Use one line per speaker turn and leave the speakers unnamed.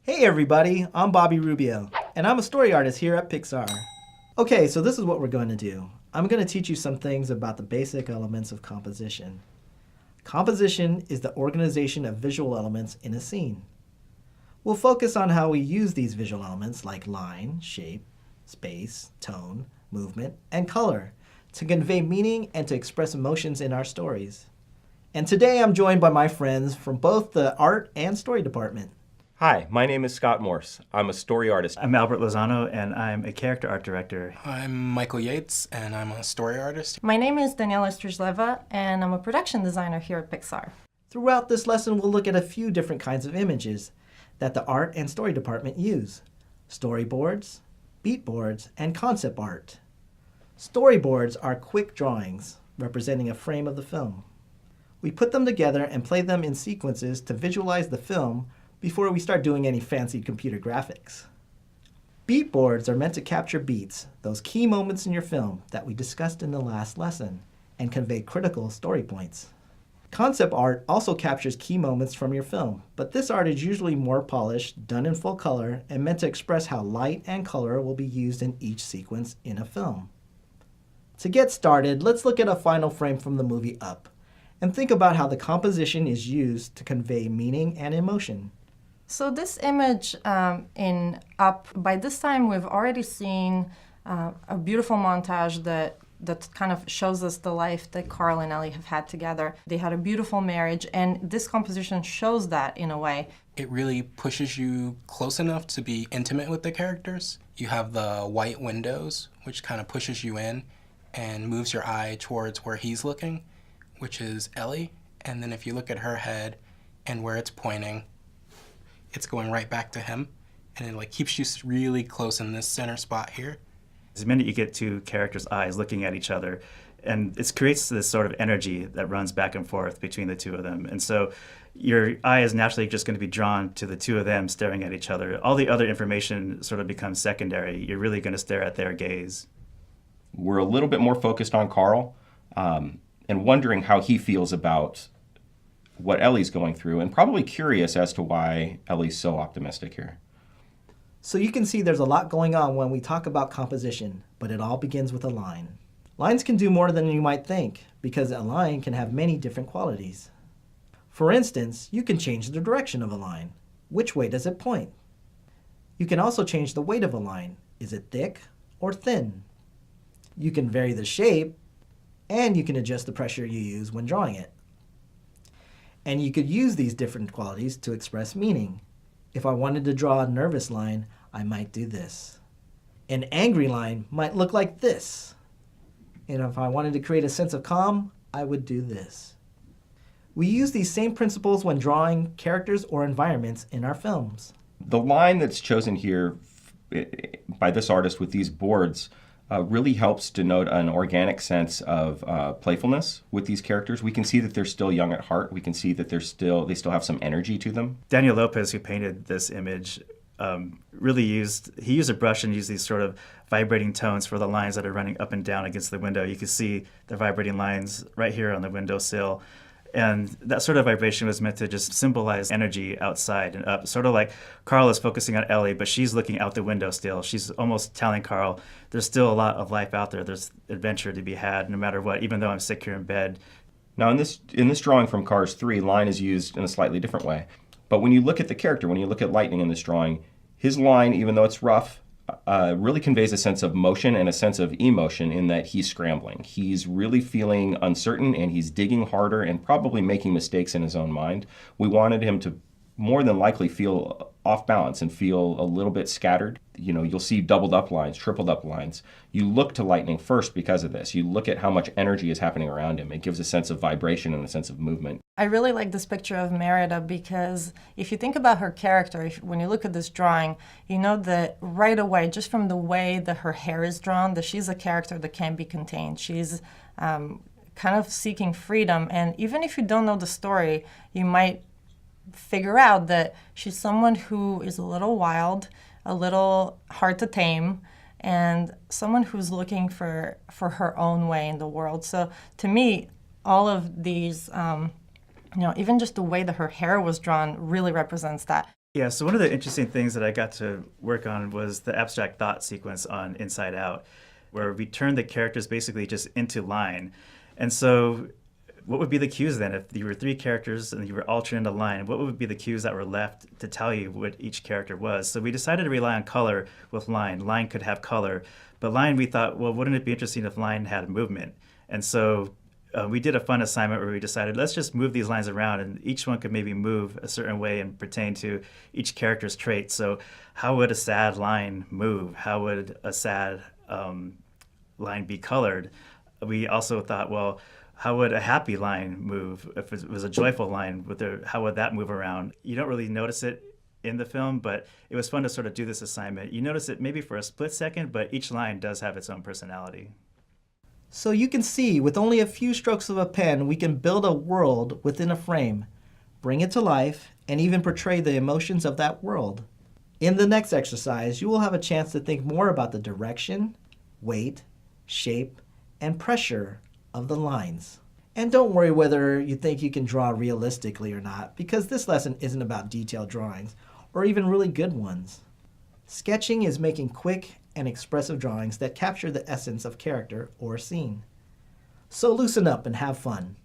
Hey everybody, I'm Bobby Rubio, and I'm a story artist here at Pixar. Okay, so this is what we're going to do. I'm going to teach you some things about the basic elements of composition. Composition is the organization of visual elements in a scene. We'll focus on how we use these visual elements like line, shape, space, tone, movement, and color to convey meaning and to express emotions in our stories. And today I'm joined by my friends from both the art and story department.
Hi, my name is Scott Morse. I'm a story artist.
I'm Albert Lozano, and I'm a character art director.
I'm Michael Yates, and I'm a story artist.
My name is Daniela Strizleva, and I'm a production designer here at Pixar.
Throughout this lesson, we'll look at a few different kinds of images that the art and story department use. Storyboards, beat boards, and concept art. Storyboards are quick drawings representing a frame of the film. We put them together and play them in sequences to visualize the film before we start doing any fancy computer graphics. Beat boards are meant to capture beats, those key moments in your film that we discussed in the last lesson, and convey critical story points. Concept art also captures key moments from your film, but this art is usually more polished, done in full color, and meant to express how light and color will be used in each sequence in a film. To get started, let's look at a final frame from the movie Up, and think about how the composition is used to convey meaning and emotion.
So this image in Up, by this time we've already seen a beautiful montage that kind of shows us the life that Carl and Ellie have had together. They had a beautiful marriage, and this composition shows that in a way.
It really pushes you close enough to be intimate with the characters. You have the white windows, which kind of pushes you in and moves your eye towards where he's looking, which is Ellie. And then if you look at her head and where it's pointing, it's going right back to him, and it like keeps you really close in this center spot here.
The minute you get two characters' eyes looking at each other, and it creates this sort of energy that runs back and forth between the two of them. And so your eye is naturally just going to be drawn to the two of them staring at each other. All the other information sort of becomes secondary. You're really going to stare at their gaze.
We're a little bit more focused on Carl and wondering how he feels about what Ellie's going through, and probably curious as to why Ellie's so optimistic here.
So you can see there's a lot going on when we talk about composition, but it all begins with a line. Lines can do more than you might think, because a line can have many different qualities. For instance, you can change the direction of a line. Which way does it point? You can also change the weight of a line. Is it thick or thin? You can vary the shape, and you can adjust the pressure you use when drawing it. And you could use these different qualities to express meaning. If I wanted to draw a nervous line, I might do this. An angry line might look like this. And if I wanted to create a sense of calm, I would do this. We use these same principles when drawing characters or environments in our films.
The line that's chosen here by this artist with these boards really helps denote an organic sense of playfulness with these characters. We can see that they're still young at heart. We can see that they still have some energy to them.
Daniel Lopez, who painted this image, really used a brush and used these sort of vibrating tones for the lines that are running up and down against the window. You can see the vibrating lines right here on the windowsill. And that sort of vibration was meant to just symbolize energy outside and up. Sort of like Carl is focusing on Ellie, but she's looking out the window still. She's almost telling Carl, there's still a lot of life out there. There's adventure to be had no matter what, even though I'm sick here in bed.
Now in this drawing from Cars 3, line is used in a slightly different way. But when you look at the character, when you look at Lightning in this drawing, his line, even though it's rough, really conveys a sense of motion and a sense of emotion in that he's scrambling. He's really feeling uncertain, and he's digging harder and probably making mistakes in his own mind. We wanted him to more than likely feel off balance and feel a little bit scattered. You know, you'll see doubled up lines, tripled up lines. You look to Lightning first because of this. You look at how much energy is happening around him. It gives a sense of vibration and a sense of movement.
I really like this picture of Merida because if you think about her character, when you look at this drawing, you know that right away, just from the way that her hair is drawn, that she's a character that can't be contained. She's kind of seeking freedom, and even if you don't know the story, you might figure out that she's someone who is a little wild, a little hard to tame, and someone who's looking for her own way in the world. So to me, all of these, even just the way that her hair was drawn really represents that.
Yeah, so one of the interesting things that I got to work on was the abstract thought sequence on Inside Out, where we turned the characters basically just into line. And so what would be the cues then? If you were three characters and you were all turned into line, what would be the cues that were left to tell you what each character was? So we decided to rely on color with line. Line could have color, but line, we thought, well, wouldn't it be interesting if line had movement? And so we did a fun assignment where we decided, let's just move these lines around, and each one could maybe move a certain way and pertain to each character's trait. So how would a sad line move? How would a sad line be colored? We also thought, well, how would a happy line move? If it was a joyful line, how would that move around? You don't really notice it in the film, but it was fun to sort of do this assignment. You notice it maybe for a split second, but each line does have its own personality.
So you can see, with only a few strokes of a pen, we can build a world within a frame, bring it to life, and even portray the emotions of that world. In the next exercise, you will have a chance to think more about the direction, weight, shape, and pressure of the lines. And don't worry whether you think you can draw realistically or not, because this lesson isn't about detailed drawings, or even really good ones. Sketching is making quick and expressive drawings that capture the essence of character or scene. So loosen up and have fun.